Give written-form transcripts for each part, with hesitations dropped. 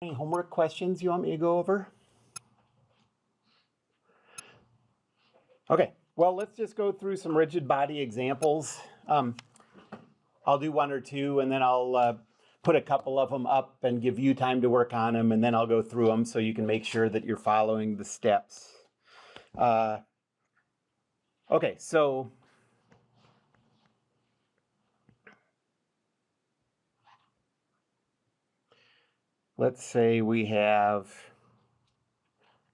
Any homework questions you want me to go over? Okay, well, let's just go through some rigid body examples. I'll do one or two, and then I'll put a couple of them up and give you time to work on them, and then I'll go through them so you can make sure that you're following the steps. Okay, so let's say we have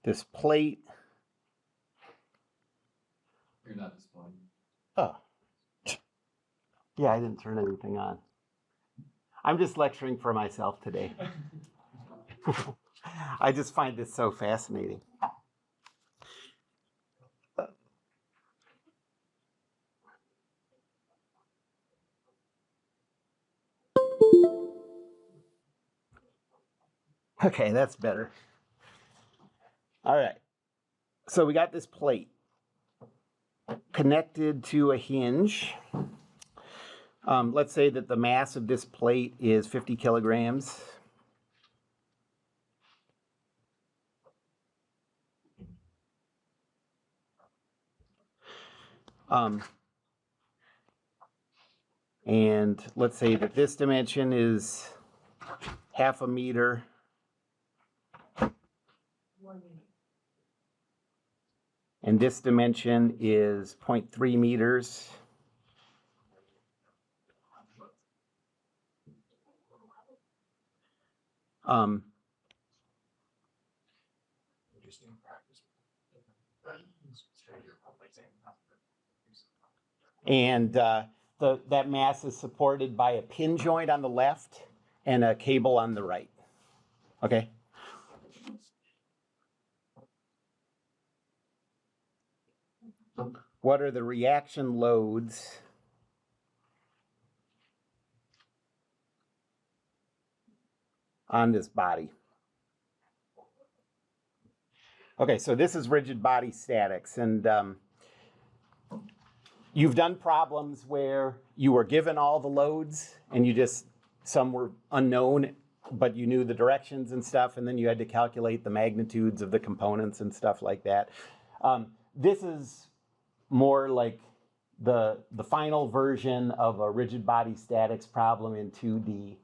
this plate. You're not displaying. Oh, yeah, I didn't turn anything on. I'm just lecturing for myself today. I just find this so fascinating. Okay, that's better. All right. So we got this plate connected to a hinge. Let's say that the mass of this plate is 50 kilograms. And let's say that this dimension is half a meter. And this dimension is 0.3 meters. And that mass is supported by a pin joint on the left and a cable on the right. Okay? What are the reaction loads on this body? Okay, so this is rigid body statics, and you've done problems where you were given all the loads and some were unknown, but you knew the directions and stuff, and then you had to calculate the magnitudes of the components and stuff like that. This is more like the final version of a rigid body statics problem in 2D.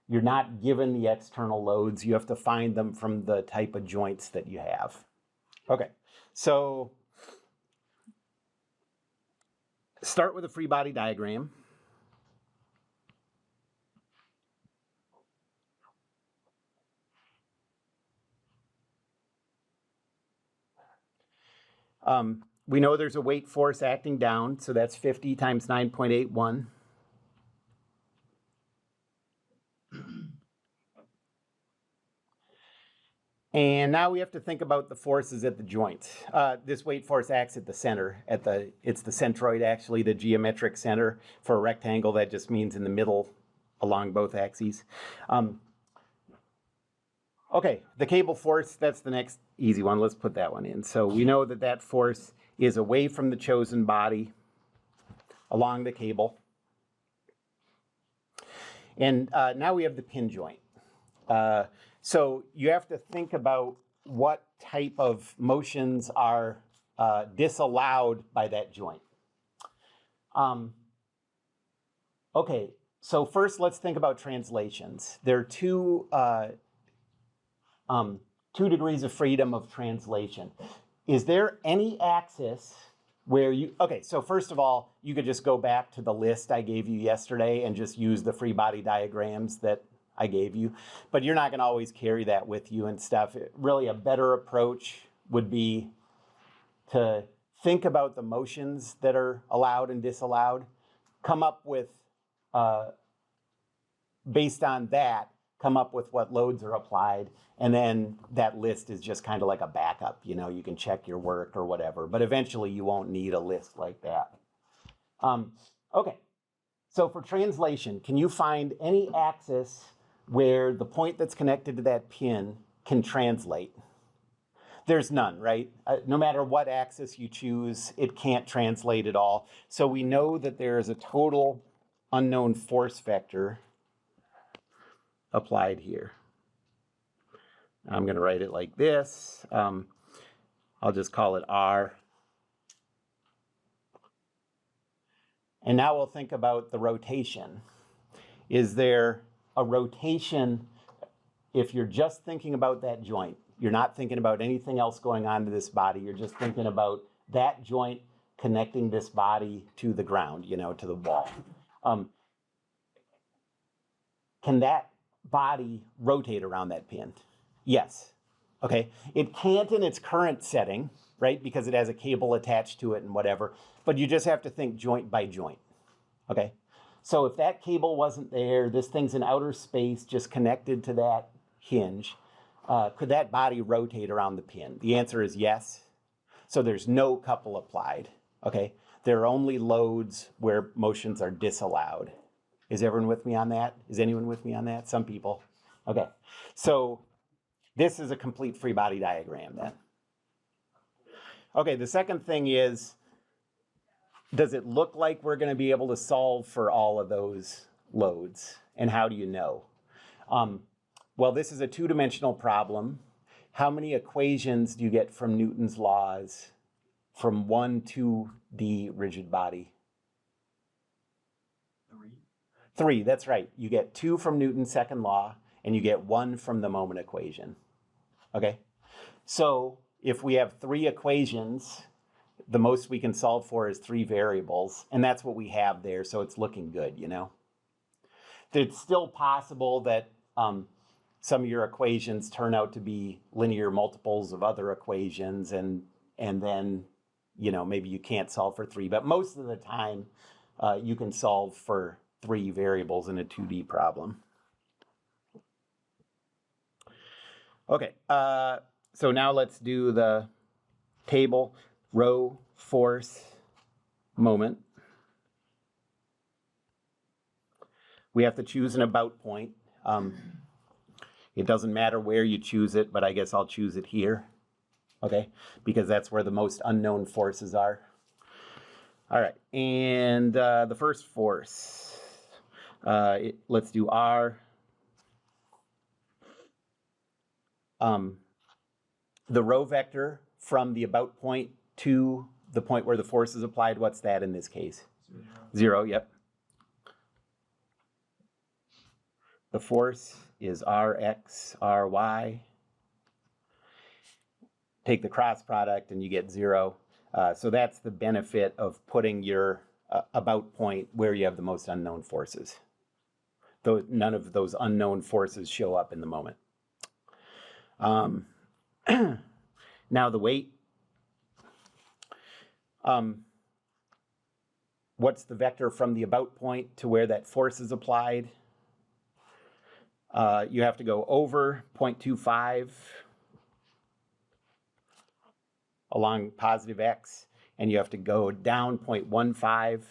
You're not given the external loads. You have to find them from the type of joints that you have. Okay, so start with a free body diagram. We know there's a weight force acting down, so that's 50 times 9.81. And now we have to think about the forces at the joints. This weight force acts at the center. It's the centroid, actually, the geometric center. For a rectangle, that just means in the middle along both axes. Okay, the cable force, that's the next easy one. Let's put that one in. So we know that that force is away from the chosen body along the cable. And now we have the pin joint. So you have to think about what type of motions are disallowed by that joint. Okay, so first let's think about translations. There are two degrees of freedom of translation. Is there any axis where okay, so first of all, you could just go back to the list I gave you yesterday and just use the free body diagrams that I gave you, but you're not going to always carry that with you and stuff. Really, a better approach would be to think about the motions that are allowed and disallowed, come up with, based on that, come up with what loads are applied, and then that list is just kind of like a backup. You know, you can check your work or whatever, but eventually you won't need a list like that. Okay, so for translation, can you find any axis where the point that's connected to that pin can translate? There's none, right? No matter what axis you choose, it can't translate at all. So we know that there is a total unknown force vector applied here. I'm going to write it like this. I'll just call it R. And now we'll think about the rotation. Is there a rotation if you're just thinking about that joint? You're not thinking about anything else going on to this body. You're just thinking about that joint connecting this body to the ground, you know, to the wall. Can that body rotate around that pin? Yes. Okay. It can't in its current setting, right? Because it has a cable attached to it and whatever. But you just have to think joint by joint. Okay. So if that cable wasn't there, this thing's in outer space just connected to that hinge, could that body rotate around the pin? The answer is yes. So there's no couple applied. Okay. There are only loads where motions are disallowed. Is everyone with me on that? Is anyone with me on that? Some people. Okay. So this is a complete free body diagram then. Okay, the second thing is, does it look like we're going to be able to solve for all of those loads? And how do you know? Well, this is a two-dimensional problem. How many equations do you get from Newton's laws from 1 2D rigid body? 3, that's right. You get 2 from Newton's second law, and you get 1 from the moment equation. Okay? So if we have 3 equations, the most we can solve for is 3 variables, and that's what we have there, so it's looking good, you know? It's still possible that some of your equations turn out to be linear multiples of other equations, and then, you know, maybe you can't solve for 3, but most of the time you can solve for 3 variables in a 2D problem. Okay, so now let's do the table, row, force, moment. We have to choose an about point. It doesn't matter where you choose it, but I guess I'll choose it here, okay? Because that's where the most unknown forces are. All right, and the first force. Let's do R. The row vector from the about point to the point where the force is applied, what's that in this case? 0, yep. The force is Rx, Ry. Take the cross product and you get 0. So that's the benefit of putting your about point where you have the most unknown forces. Though none of those unknown forces show up in the moment. Now the weight. What's the vector from the about point to where that force is applied? You have to go over 0.25 along positive x, and you have to go down 0.15.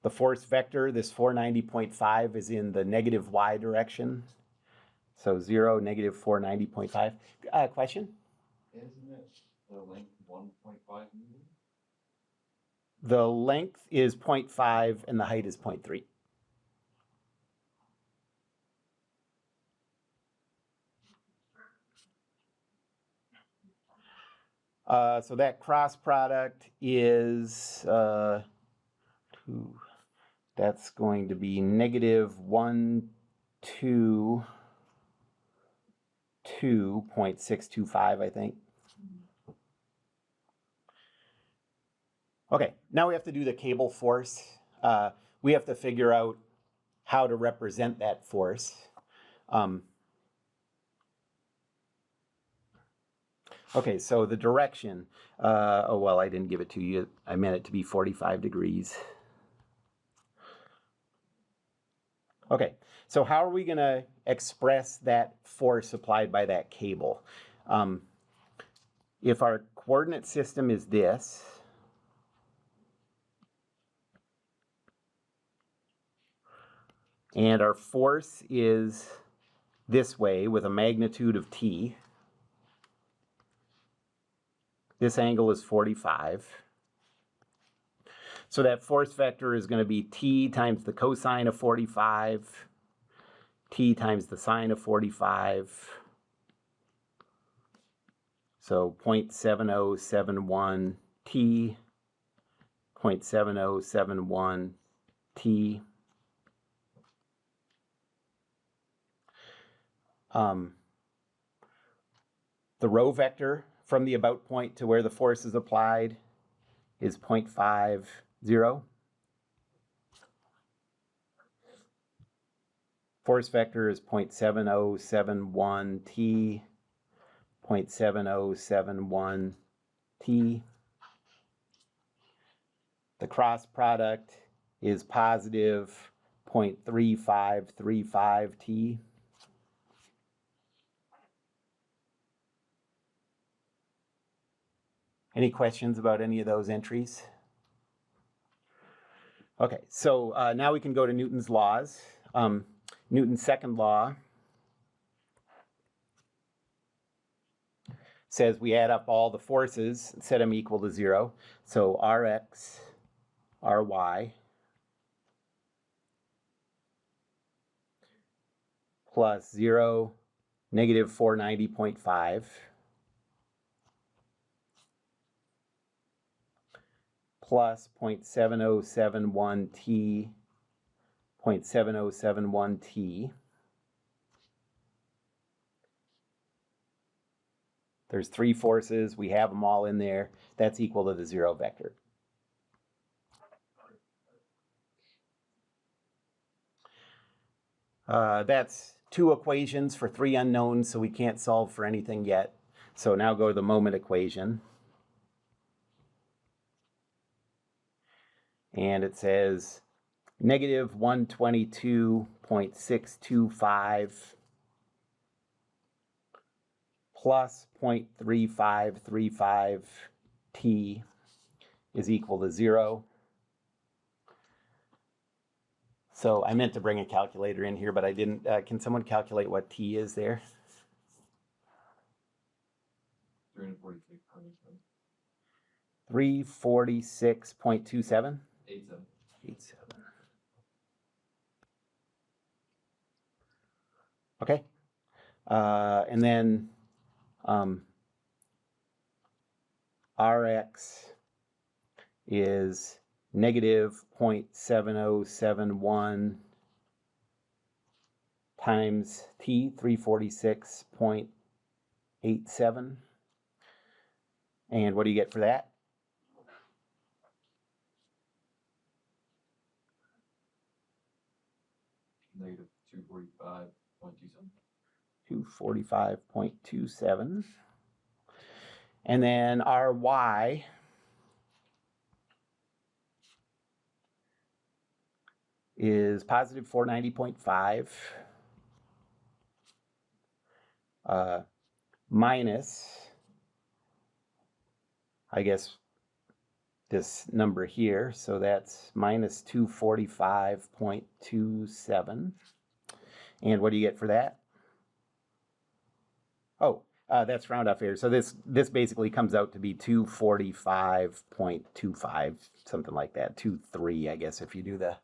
The force vector, this 490.5, is in the negative y direction. So 0, negative 490.5. Question? Isn't it the length 1.5 meters? The length is 0.5 and the height is 0.3. So that cross product is 2. That's going to be negative 1, 2, 2.625, I think. Okay, now we have to do the cable force. We have to figure out how to represent that force. Okay, so the direction, oh, well, I didn't give it to you. I meant it to be 45 degrees. Okay, so how are we going to express that force applied by that cable? If our coordinate system is this, and our force is this way with a magnitude of t, this angle is 45. So that force vector is going to be t times the cosine of 45, t times the sine of 45. So 0.7071 t, 0.7071 t. The row vector from the about point to where the force is applied is 0.50. Force vector is 0.7071 t, 0.7071 t. The cross product is positive 0.3535 t. Any questions about any of those entries? Okay, so now we can go to Newton's laws. Newton's second law says we add up all the forces and set them equal to 0. So Rx, Ry, plus 0, negative 490.5, plus 0.7071 t, 0.7071 t. There's 3 forces. We have them all in there. That's equal to the 0 vector. That's 2 equations for 3 unknowns, so we can't solve for anything yet. So now go to the moment equation. And it says negative 122.625 plus 0.3535 t is equal to 0. So I meant to bring a calculator in here, but I didn't. Can someone calculate what t is there? 346.27? 87. Okay. And then Rx is negative 0.7071 times t, 346.87. And what do you get for that? Negative 245.27. 245.27. And then Ry is positive 490.5 minus, I guess, this number here. So that's minus 245.27. And what do you get for that? Oh, that's round off here. So this basically comes out to be 245.25, something like that. 23, I guess, if you do the...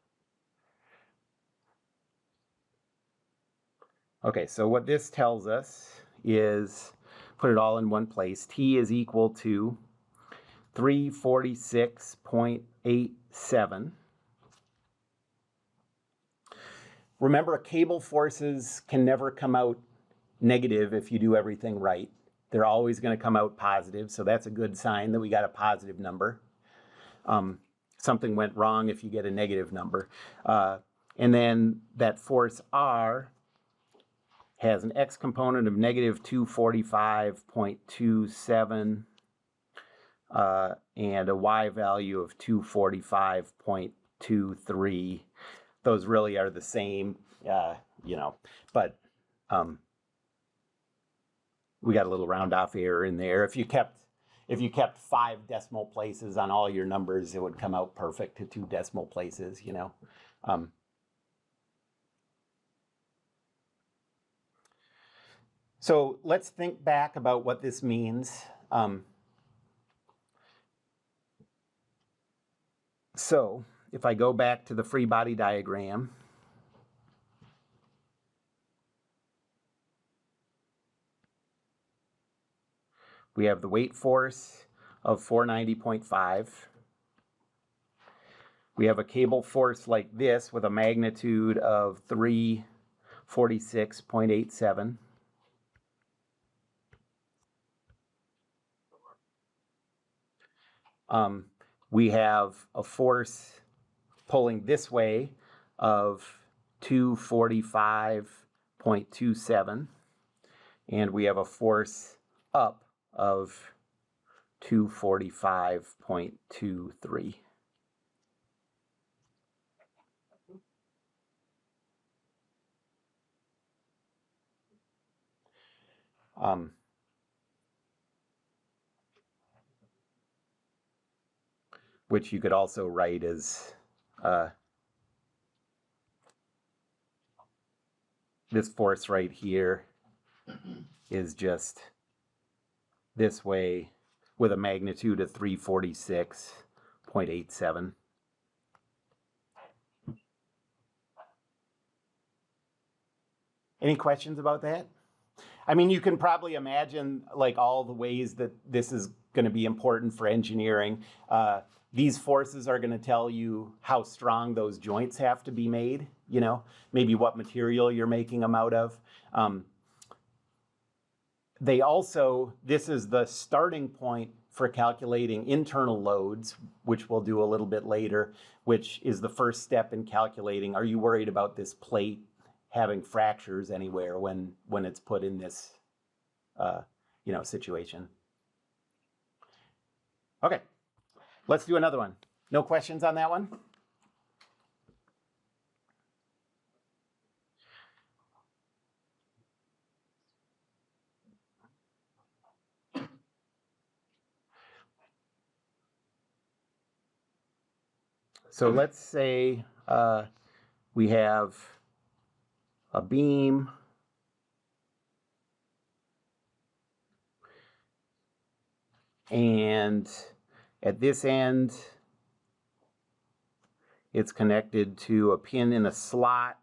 Okay, so what this tells us is, put it all in one place, t is equal to 346.87. Remember, cable forces can never come out negative if you do everything right. They're always going to come out positive, so that's a good sign that we got a positive number. Something went wrong if you get a negative number. And then that force R has an x component of negative 245.27 and a y value of 245.23. Those really are the same, but we got a little round off error in there. If you kept 5 decimal places on all your numbers, it would come out perfect to 2 decimal places, So let's think back about what this So if I go back to the free body diagram, we have the weight force of 490.5. We have a cable force like this with a magnitude of 346.87. We have a force pulling this way of 245.27, and we have a force up of 245.23. Which you could also write as this force right here is just this way with a magnitude of 346.87. Any questions about that? I mean, you can probably imagine like all the ways that this is going to be important for engineering. These forces are going to tell you how strong those joints have to be made, you know, maybe what material you're making them out of. They also, this is the starting point for calculating internal loads, which we'll do a little bit later, which is the first step in calculating, are you worried about this plate having fractures anywhere when it's put in this, you know, situation? Okay, let's do another one. No questions on that one? So let's say we have a beam and at this end it's connected to a pin in a slot.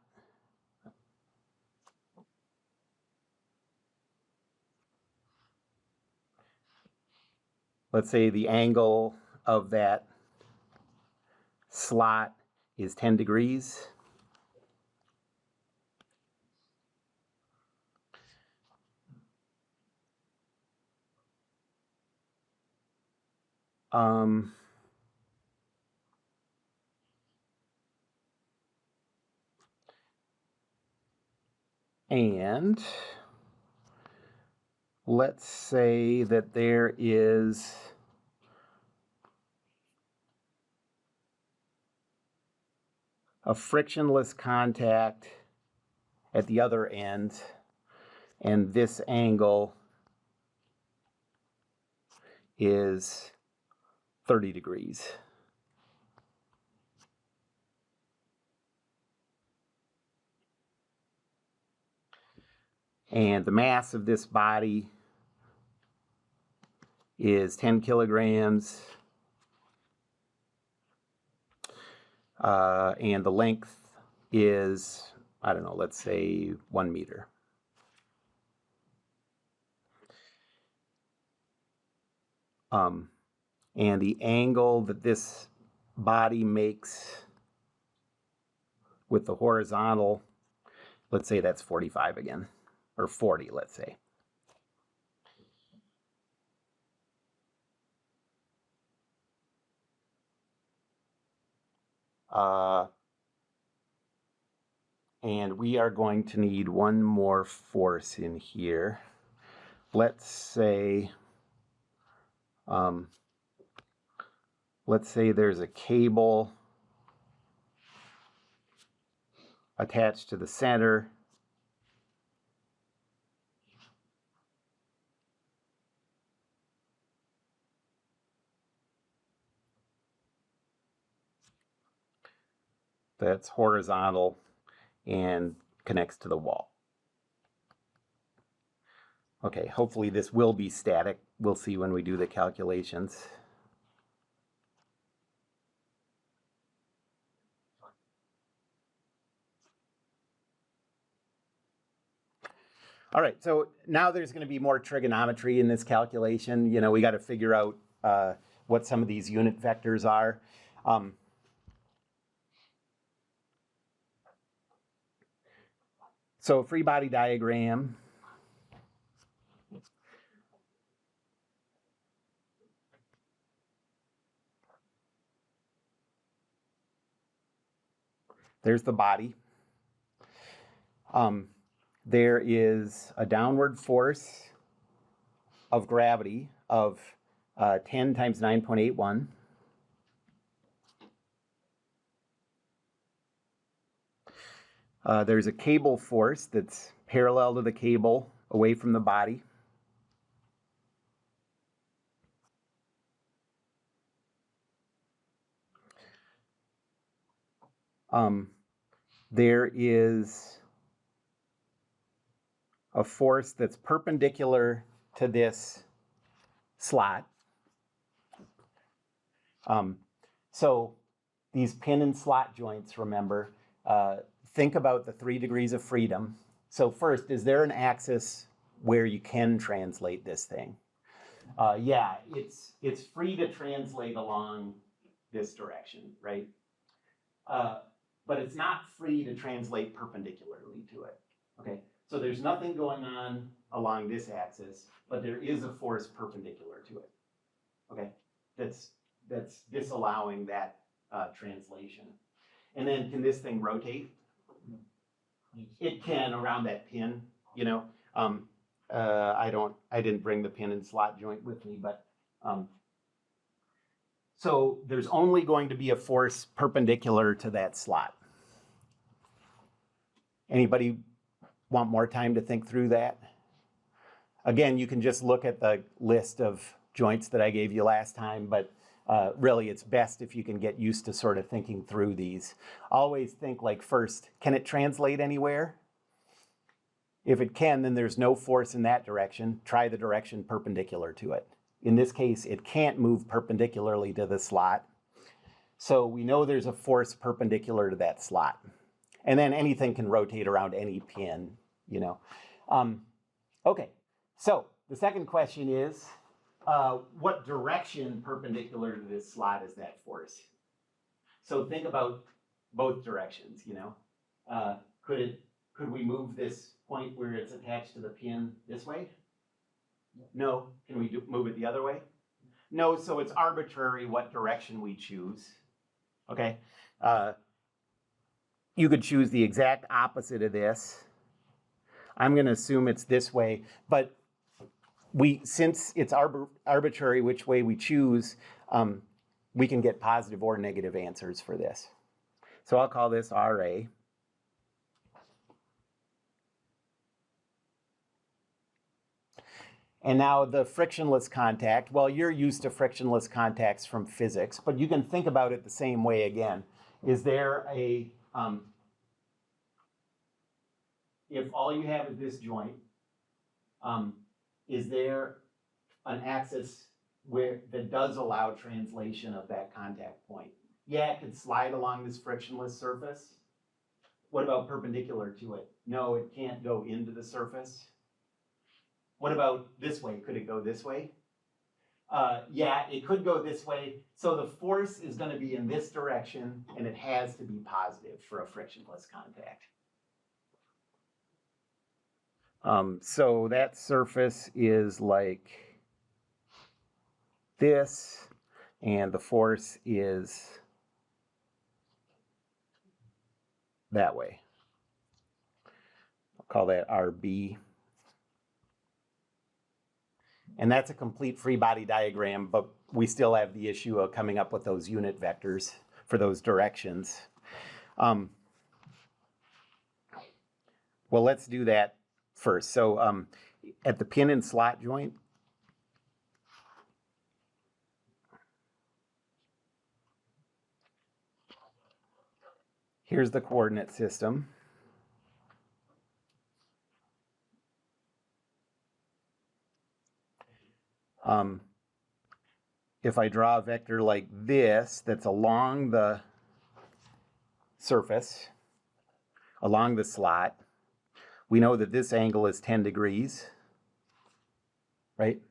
Let's say the angle of that slot is 10 degrees. And let's say that there is a frictionless contact at the other end, and this angle is 30 degrees. And the mass of this body is 10 kilograms. And the length is, I don't know, let's say 1 meter. And the angle that this body makes with the horizontal, let's say that's 45 again, or 40, let's say. And we are going to need one more force in here. Let's say there's a cable attached to the center. That's horizontal and connects to the wall. Okay, hopefully this will be static. We'll see when we do the calculations. All right, so now there's going to be more trigonometry in this calculation. You know, we got to figure out what some of these unit vectors are. So free body diagram. There's the body. There is a downward force of gravity of 10 times 9.81. There's a cable force that's parallel to the cable away from the body. There is a force that's perpendicular to this slot. So these pin and slot joints, remember, think about the 3 degrees of freedom. So first, is there an axis where you can translate this thing? Yeah, it's free to translate along this direction, right? But it's not free to translate perpendicularly to it, okay? So there's nothing going on along this axis, but there is a force perpendicular to it, okay? That's disallowing that translation. And then can this thing rotate? It can around that pin, you know. I didn't bring the pin and slot joint with me, but so there's only going to be a force perpendicular to that slot. Anybody want more time to think through that? Again, you can just look at the list of joints that I gave you last time, but really it's best if you can get used to sort of thinking through these. Always think like first, can it translate anywhere? If it can, then there's no force in that direction. Try the direction perpendicular to it. In this case, it can't move perpendicularly to the slot. So we know there's a force perpendicular to that slot. And then anything can rotate around any pin, you know. Okay, so the second question is, what direction perpendicular to this slot is that force? So think about both directions, you know. Could we move this point where it's attached to the pin this way? No. Can we move it the other way? No, so it's arbitrary what direction we choose, okay? You could choose the exact opposite of this. I'm going to assume it's this way, but since it's arbitrary which way we choose, we can get positive or negative answers for this. So I'll call this RA. And now the frictionless contact, well, you're used to frictionless contacts from physics, but you can think about it the same way again. Is there a, if all you have is this joint, is there an axis that does allow translation of that contact point? Yeah, it could slide along this frictionless surface. What about perpendicular to it? No, it can't go into the surface. What about this way? Could it go this way? Yeah, it could go this way. So the force is going to be in this direction, and it has to be positive for a frictionless contact. So that surface is like this, and the force is that way. I'll call that RB. And that's a complete free body diagram, but we still have the issue of coming up with those unit vectors for those directions. Well, let's do that first. So at the pin and slot joint, here's the coordinate system. If I draw a vector like this, that's along the surface, along the slot, we know that this angle is 10 degrees, right?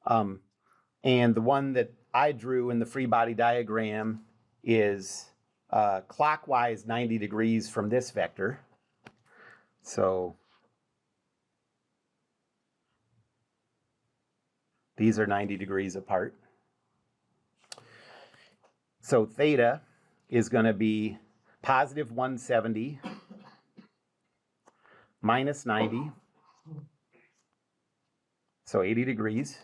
And the one that I drew in the free body diagram is clockwise 90 degrees from this vector. So these are 90 degrees apart. So theta is going to be positive 170 minus 90. So 80 degrees.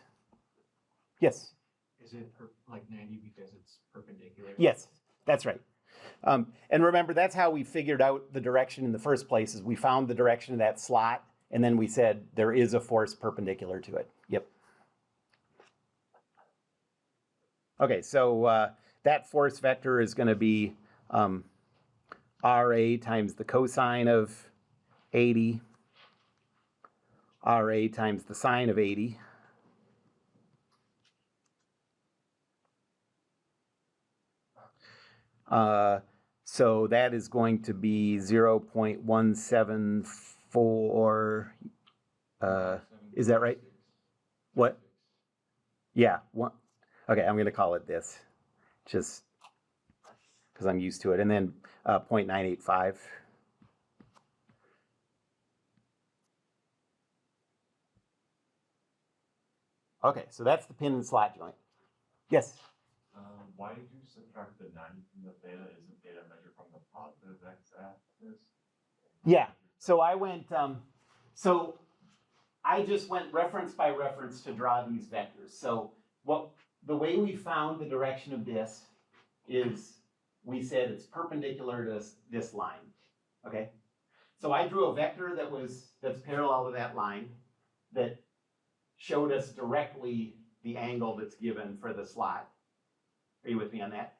Yes? Is it like 90 because it's perpendicular? Yes, that's right. And remember, that's how we figured out the direction in the first place, is we found the direction of that slot, and then we said there is a force perpendicular to it. Yep. Okay, so that force vector is going to be RA times the cosine of 80, RA times the sine of 80. So that is going to be 0.174. Is that right? What? Yeah. One. Okay, I'm going to call it this, just because I'm used to it. And then 0.985. Okay, so that's the pin and slot joint. Yes? Why did you subtract the 90 from the theta? Isn't theta measured from the positive x-axis? Yeah, so I went, so I just went reference by reference to draw these vectors. So the way we found the direction of this is we said it's perpendicular to this line, okay? So I drew a vector that's parallel to that line that showed us directly the angle that's given for the slot. Are you with me on that?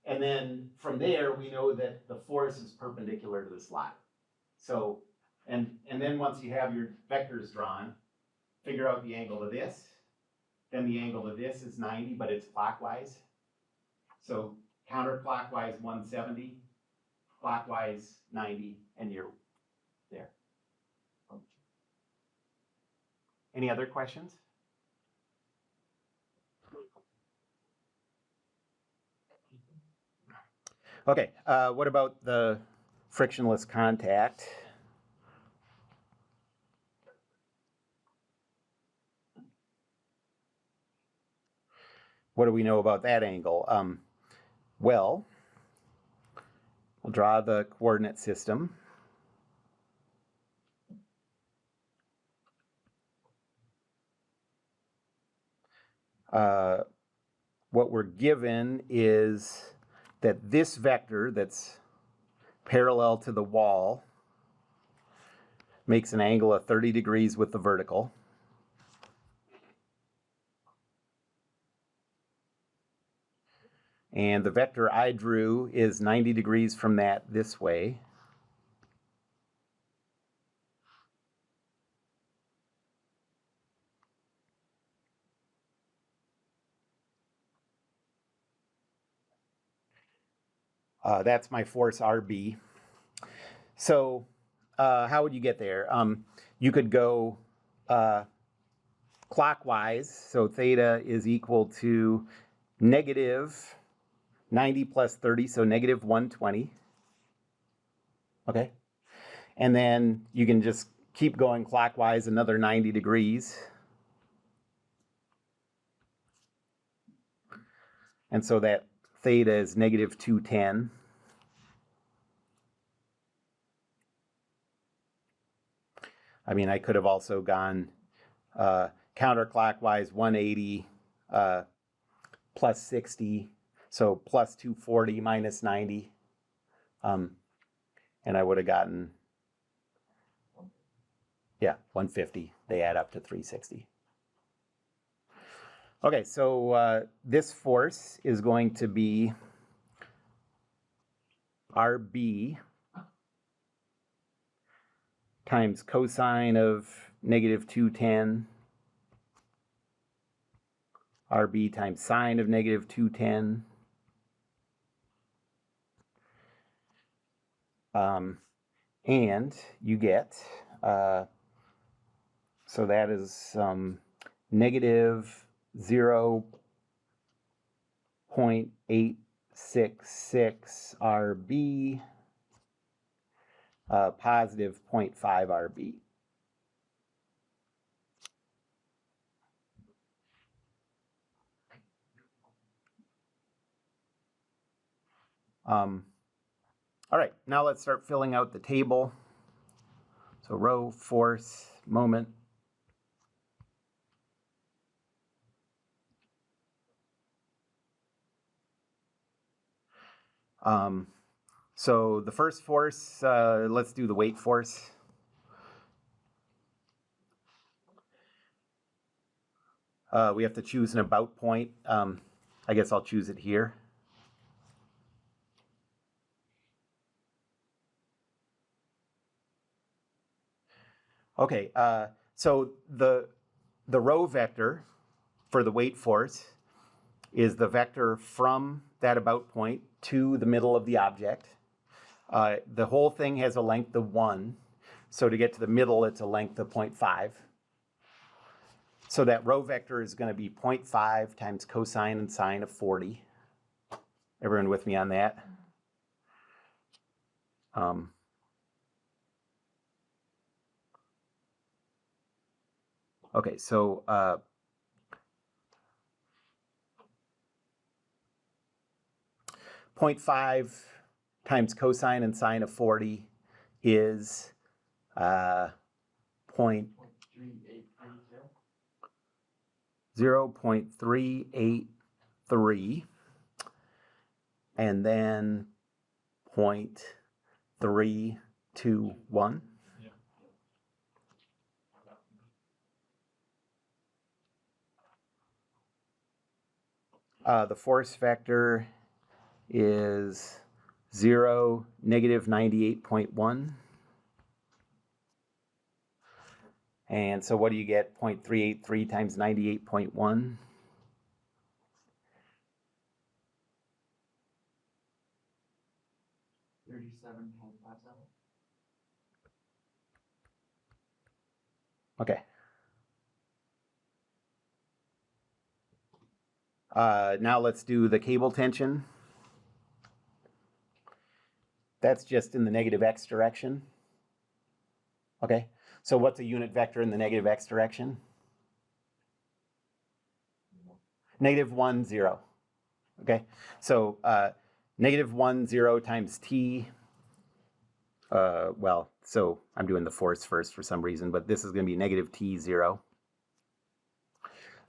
And then from there, we know that the force is perpendicular to the slot. So, and then once you have your vectors drawn, figure out the angle of this. Then the angle of this is 90, but it's clockwise. So counterclockwise 170, clockwise 90, and you're there. Any other questions? Okay, what about the frictionless contact? What do we know about that angle? Well, we'll draw the coordinate system. What we're given is that this vector that's parallel to the wall makes an angle of 30 degrees with the vertical. And the vector I drew is 90 degrees from that this way. That's my force RB. So how would you get there? You could go clockwise. So theta is equal to negative 90 plus 30, so negative 120. Okay. And then you can just keep going clockwise another 90 degrees. And so that theta is negative 210. I mean, I could have also gone counterclockwise 180 plus 60, so plus 240 minus 90. And I would have gotten, yeah, 150. They add up to 360. Okay, so this force is going to be RB times cosine of negative 210, RB times sine of negative 210. And you get, so that is negative 0.866 RB, positive 0.5 RB. All right, now let's start filling out the table. So row, force, moment. So the first force, let's do the weight force. We have to choose an about point. I guess I'll choose it here. Okay, so the row vector for the weight force is the vector from that about point to the middle of the object. The whole thing has a length of 1. So to get to the middle, it's a length of 0.5. So that row vector is going to be 0.5 times cosine and sine of 40. Everyone with me on that? Okay, so 0.5 times cosine and sine of 40 is 0.383, and then 0.321. The force vector is 0, negative 98.1. And so what do you get? 0.383 times 98.1. Okay. Now let's do the cable tension. That's just in the negative x direction. Okay, so what's a unit vector in the negative x direction? Negative 1, 0. Okay, so negative 1, 0 times t. Well, so I'm doing the force first for some reason, but this is going to be negative t, 0.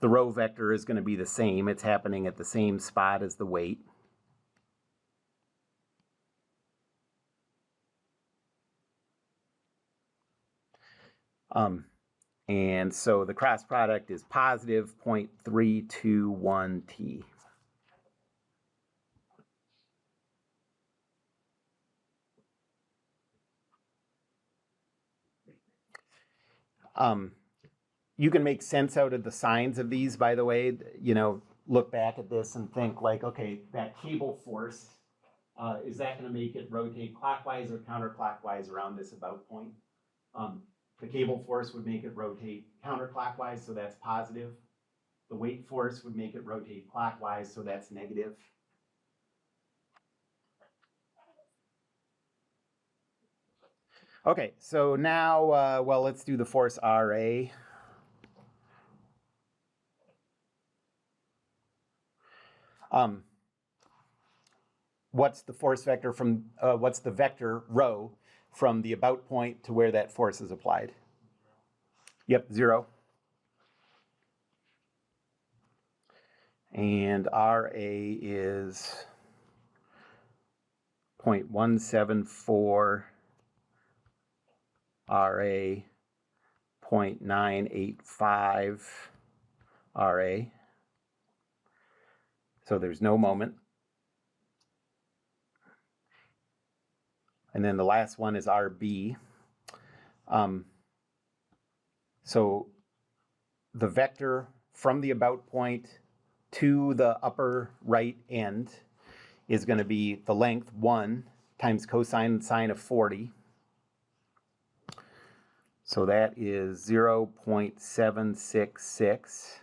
The row vector is going to be the same. It's happening at the same spot as the weight. And so the cross product is positive 0.321 t. You can make sense out of the signs of these, by the way. You know, look back at this and think like, okay, that cable force, is that going to make it rotate clockwise or counterclockwise around this about point? The cable force would make it rotate counterclockwise, so that's positive. The weight force would make it rotate clockwise, so that's negative. Okay, so now, well, let's do the force RA. What's the force vector from, what's the vector rho from the about point to where that force is applied? Yep, 0. And RA is 0.174 RA, 0.985 RA. So there's no moment. And then the last one is RB. So the vector from the about point to the upper right end is going to be the length 1 times cosine and sine of 40. So that is 0.766,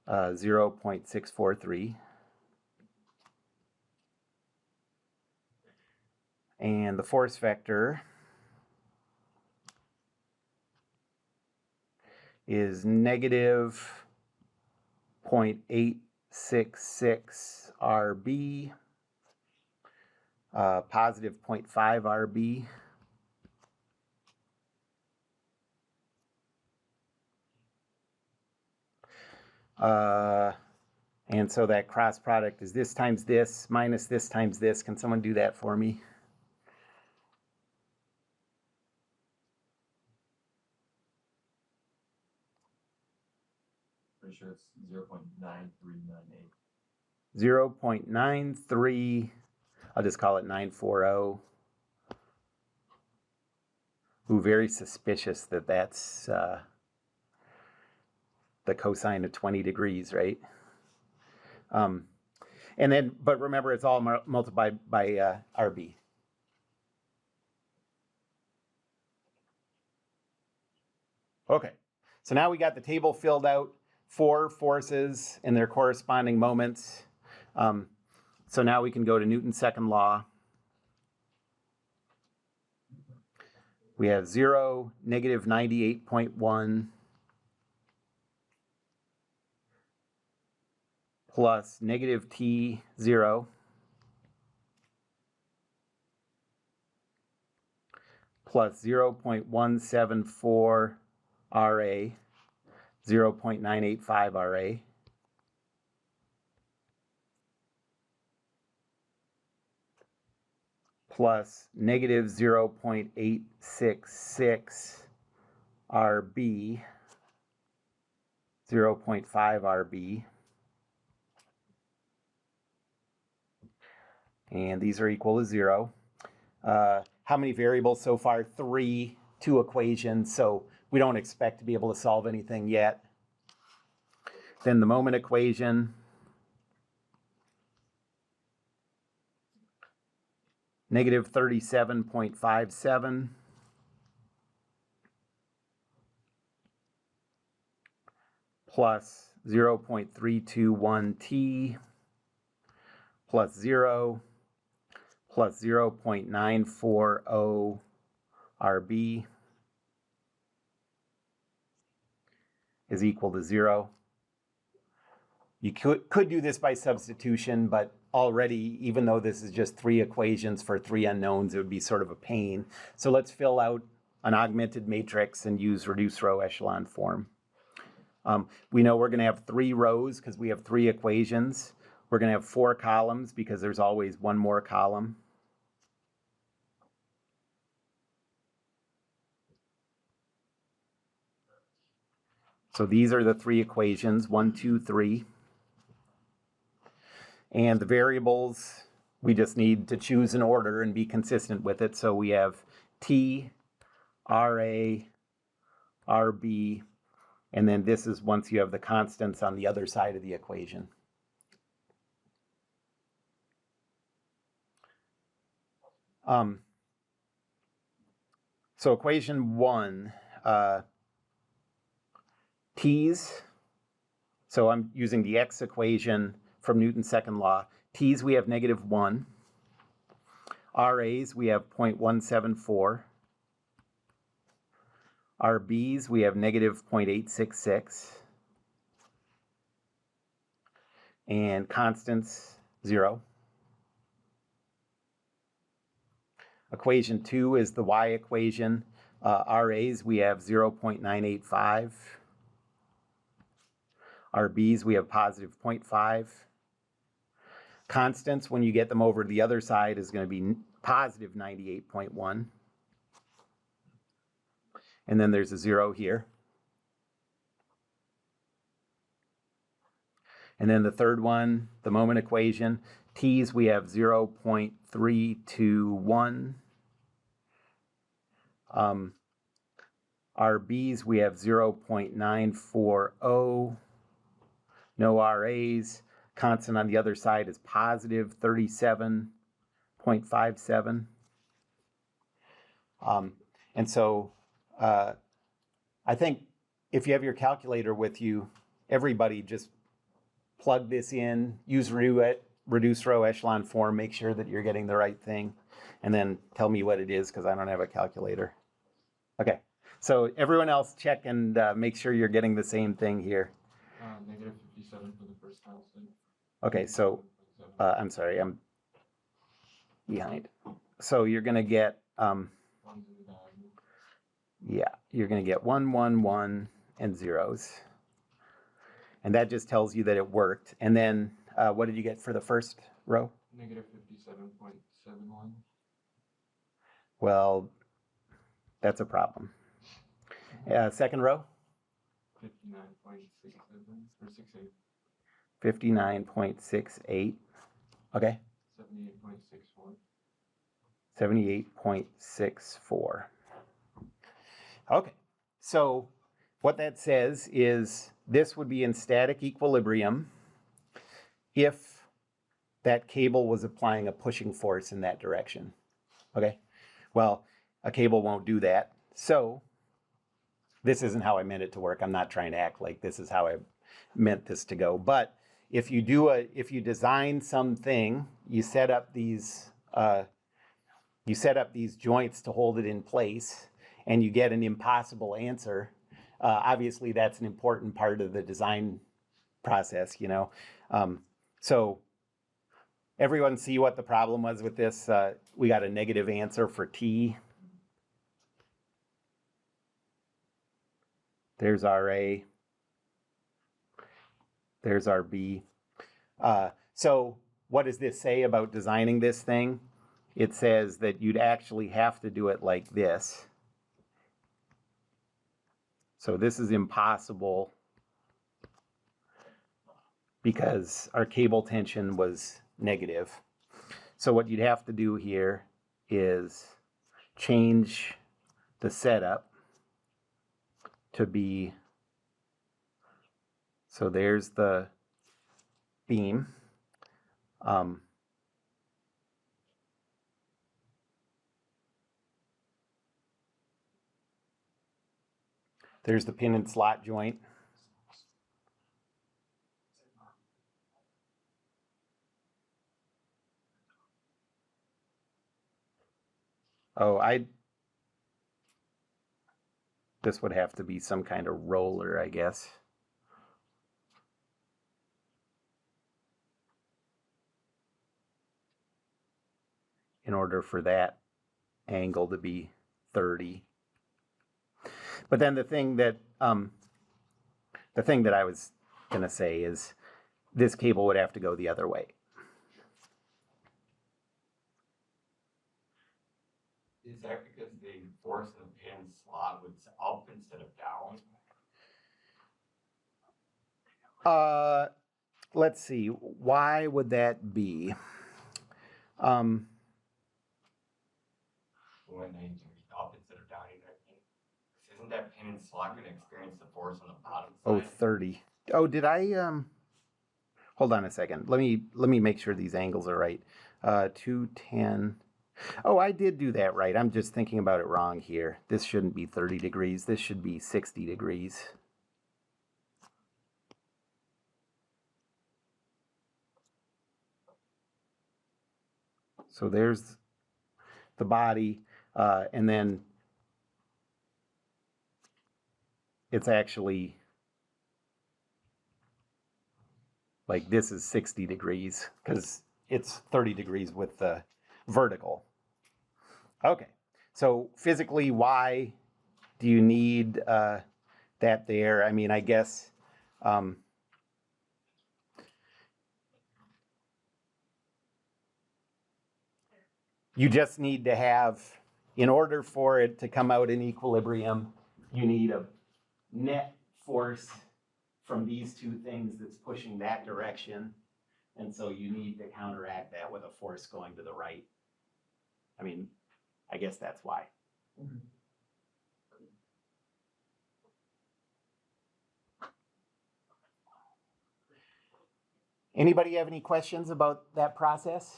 0.643. And the force vector is negative 0.866 RB, positive 0.5 RB. And so that cross product is this times this minus this times this. Can someone do that for me? Pretty sure it's 0.9398. 0.93, I'll just call it 940. Ooh, very suspicious that that's the cosine of 20 degrees, right? And then, but remember, it's all multiplied by RB. Okay, so now we got the table filled out, 4 forces and their corresponding moments. So now we can go to Newton's second law. We have 0, negative 98.1, plus negative t 0, plus 0.174 RA, 0.985 RA, plus negative 0.866 RB, 0.5 RB, and these are equal to 0. How many variables so far? 3, 2 equations, so we don't expect to be able to solve anything yet. Then the moment equation, negative 37.57, plus 0.321 t, plus 0, plus 0.940 RB is equal to 0. You could do this by substitution, but already, even though this is just 3 equations for 3 unknowns, it would be sort of a pain. So let's fill out an augmented matrix and use reduced row echelon form. We know we're going to have 3 rows because we have 3 equations. We're going to have 4 columns because there's always one more column. So these are the 3 equations, 1, 2, 3. And the variables, we just need to choose an order and be consistent with it. So we have T, RA, RB, and then this is once you have the constants on the other side of the equation. So equation 1, T's, so I'm using the X equation from Newton's second law. T's, we have negative 1. RA's, we have 0.174. RB's, we have negative 0.866. And constants, 0. Equation 2 is the Y equation. RA's, we have 0.985. RB's, we have positive 0.5. Constants, when you get them over to the other side, is going to be positive 98.1. And then there's a 0 here. And then the third one, the moment equation, T's, we have 0.321. RB's, we have 0.940. No RA's. Constant on the other side is positive 37.57. And so I think if you have your calculator with you, everybody just plug this in, use reduce row echelon form, make sure that you're getting the right thing, and then tell me what it is because I don't have a calculator. Okay, so everyone else check and make sure you're getting the same thing here. Negative 57 for the first tile set. Okay, so I'm sorry, I'm behind. So you're gonna get, yeah, you're gonna get 1, 1, 1, and zeros. And that just tells you that it worked. And then what did you get for the first row? Negative 57.71. Well, that's a problem. Second row? 59.67 or 68. 59.68. Okay. 78.64. 78.64. Okay. So what that says is this would be in static equilibrium if that cable was applying a pushing force in that direction. Okay. Well, a cable won't do that. So this isn't how I meant it to work. I'm not trying to act like this is how I meant this to go. But if you design something, you set up these joints to hold it in place, and you get an impossible answer. Obviously, that's an important part of the design process, you know. So everyone see what the problem was with this? We got a negative answer for T. There's our A. There's our B. So what does this say about designing this thing? It says that you'd actually have to do it like this. So this is impossible because our cable tension was negative. So what you'd have to do here is change the setup to be, so there's the beam. There's the pin and slot joint. Oh, this would have to be some kind of roller, I guess. In order for that angle to be 30. But then the thing that I was gonna say is this cable would have to go the other way. Is that because the force of the pin slot was up instead of down? Let's see. Why would that be? When they do up instead of down, isn't that pin and slot going to experience the force on the bottom side? Oh, 30. Oh, did I hold on a second. Let me make sure these angles are right. 210. Oh, I did do that right. I'm just thinking about it wrong here. This shouldn't be 30 degrees. This should be 60 degrees. So there's the body, and then it's actually like this is 60 degrees because it's 30 degrees with the vertical. Okay, so physically, why do you need that there? I mean, I guess you just need to have, in order for it to come out in equilibrium, you need a net force from these two things that's pushing that direction. And so you need to counteract that with a force going to the right. I mean, I guess that's why. Anybody have any questions about that process?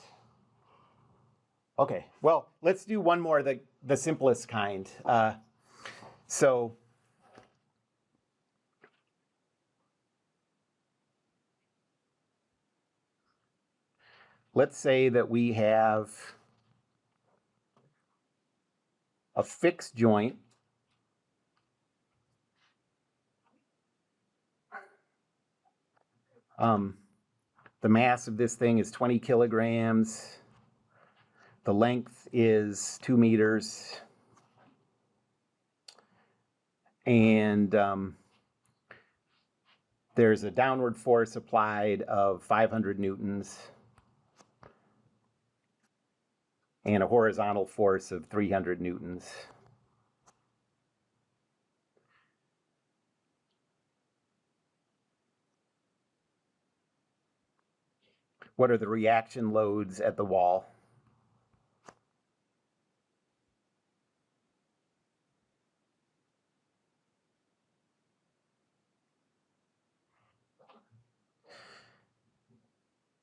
Okay, well, let's do one more, the simplest kind. So let's say that we have a fixed joint the mass of this thing is 20 kilograms. The length is 2 meters. And there's a downward force applied of 500 newtons and a horizontal force of 300 newtons. What are the reaction loads at the wall?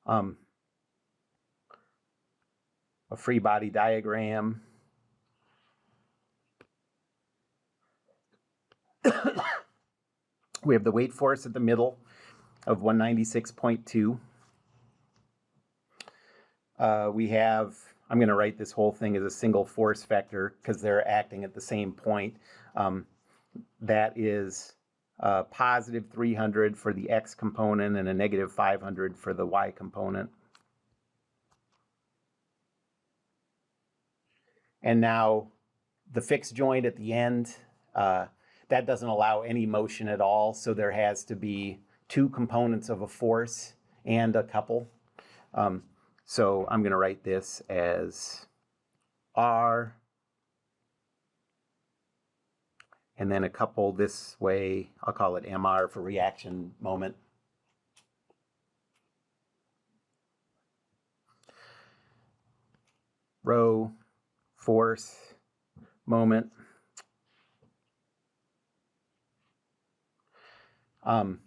A free body diagram. We have the weight force at the middle of 196.2. We have, I'm going to write this whole thing as a single force vector because they're acting at the same point. That is positive 300 for the x component and a negative 500 for the y component. And now the fixed joint at the end, that doesn't allow any motion at all. So there has to be two components of a force and a couple. So I'm going to write this as R, and then a couple this way. I'll call it MR for reaction moment. Rho, force, moment. I'm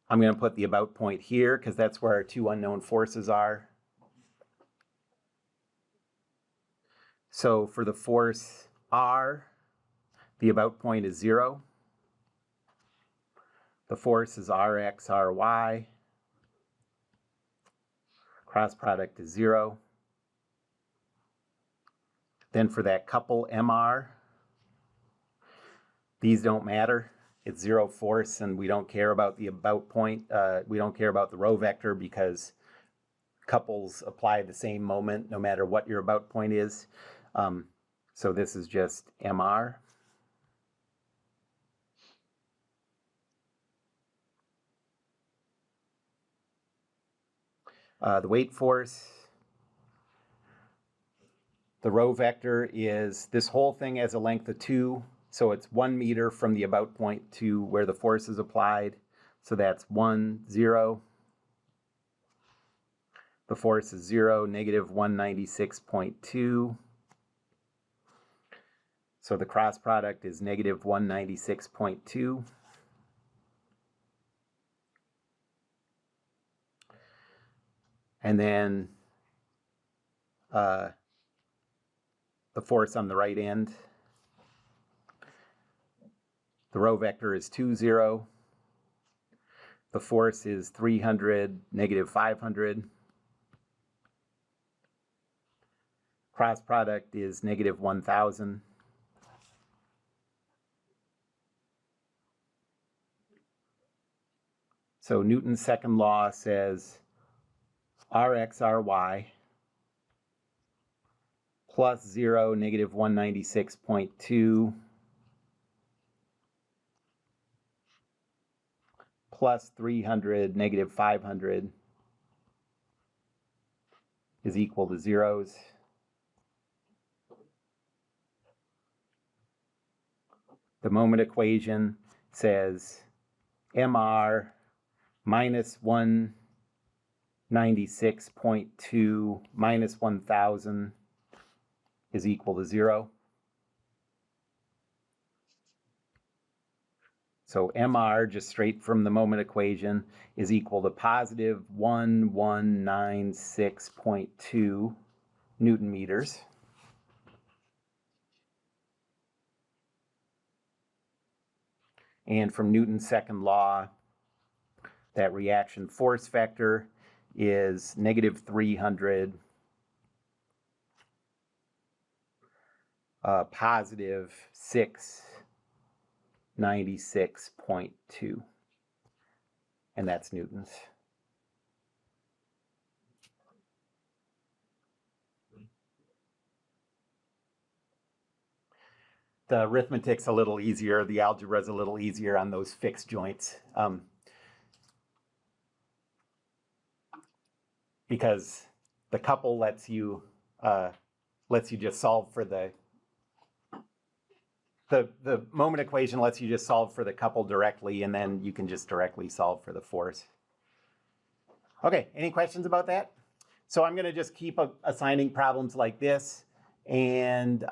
going to put the about point here because that's where our two unknown forces are. So for the force R, the about point is 0. The force is Rx, Ry. Cross product is 0. Then for that couple MR, these don't matter. It's 0 force, and we don't care about the about point. We don't care about the row vector because couples apply the same moment no matter what your about point is. So this is just MR. The weight force, the row vector is, this whole thing has a length of 2, so it's 1 meter from the about point to where the force is applied. So that's 1, 0. The force is 0, negative 196.2. So the cross product is negative 196.2. And then the force on the right end. The row vector is 2, 0. The force is 300, negative 500. Cross product is negative 1,000. So Newton's second law says Rx, Ry plus 0, negative 196.2 plus 300, negative 500 is equal to zeros. The moment equation says MR minus 196.2 minus 1,000 is equal to 0. So MR, just straight from the moment equation, is equal to positive 1196.2 Newton meters. And from Newton's second law, that reaction force factor is negative 300, positive 696.2. And that's Newton's. The arithmetic's a little easier. The algebra's a little easier on those fixed joints. Because the couple lets you just solve for the moment equation lets you just solve for the couple directly, and then you can just directly solve for the force. Okay, any questions about that? So I'm gonna just keep assigning problems like this, and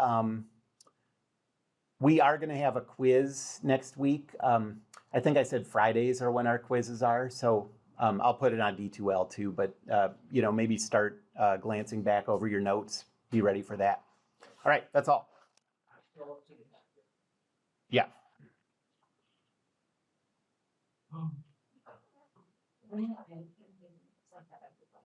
we are gonna have a quiz next week. I think I said Fridays are when our quizzes are, so I'll put it on D2L too, but maybe start glancing back over your notes, be ready for that. All right, that's all. Yeah. Okay.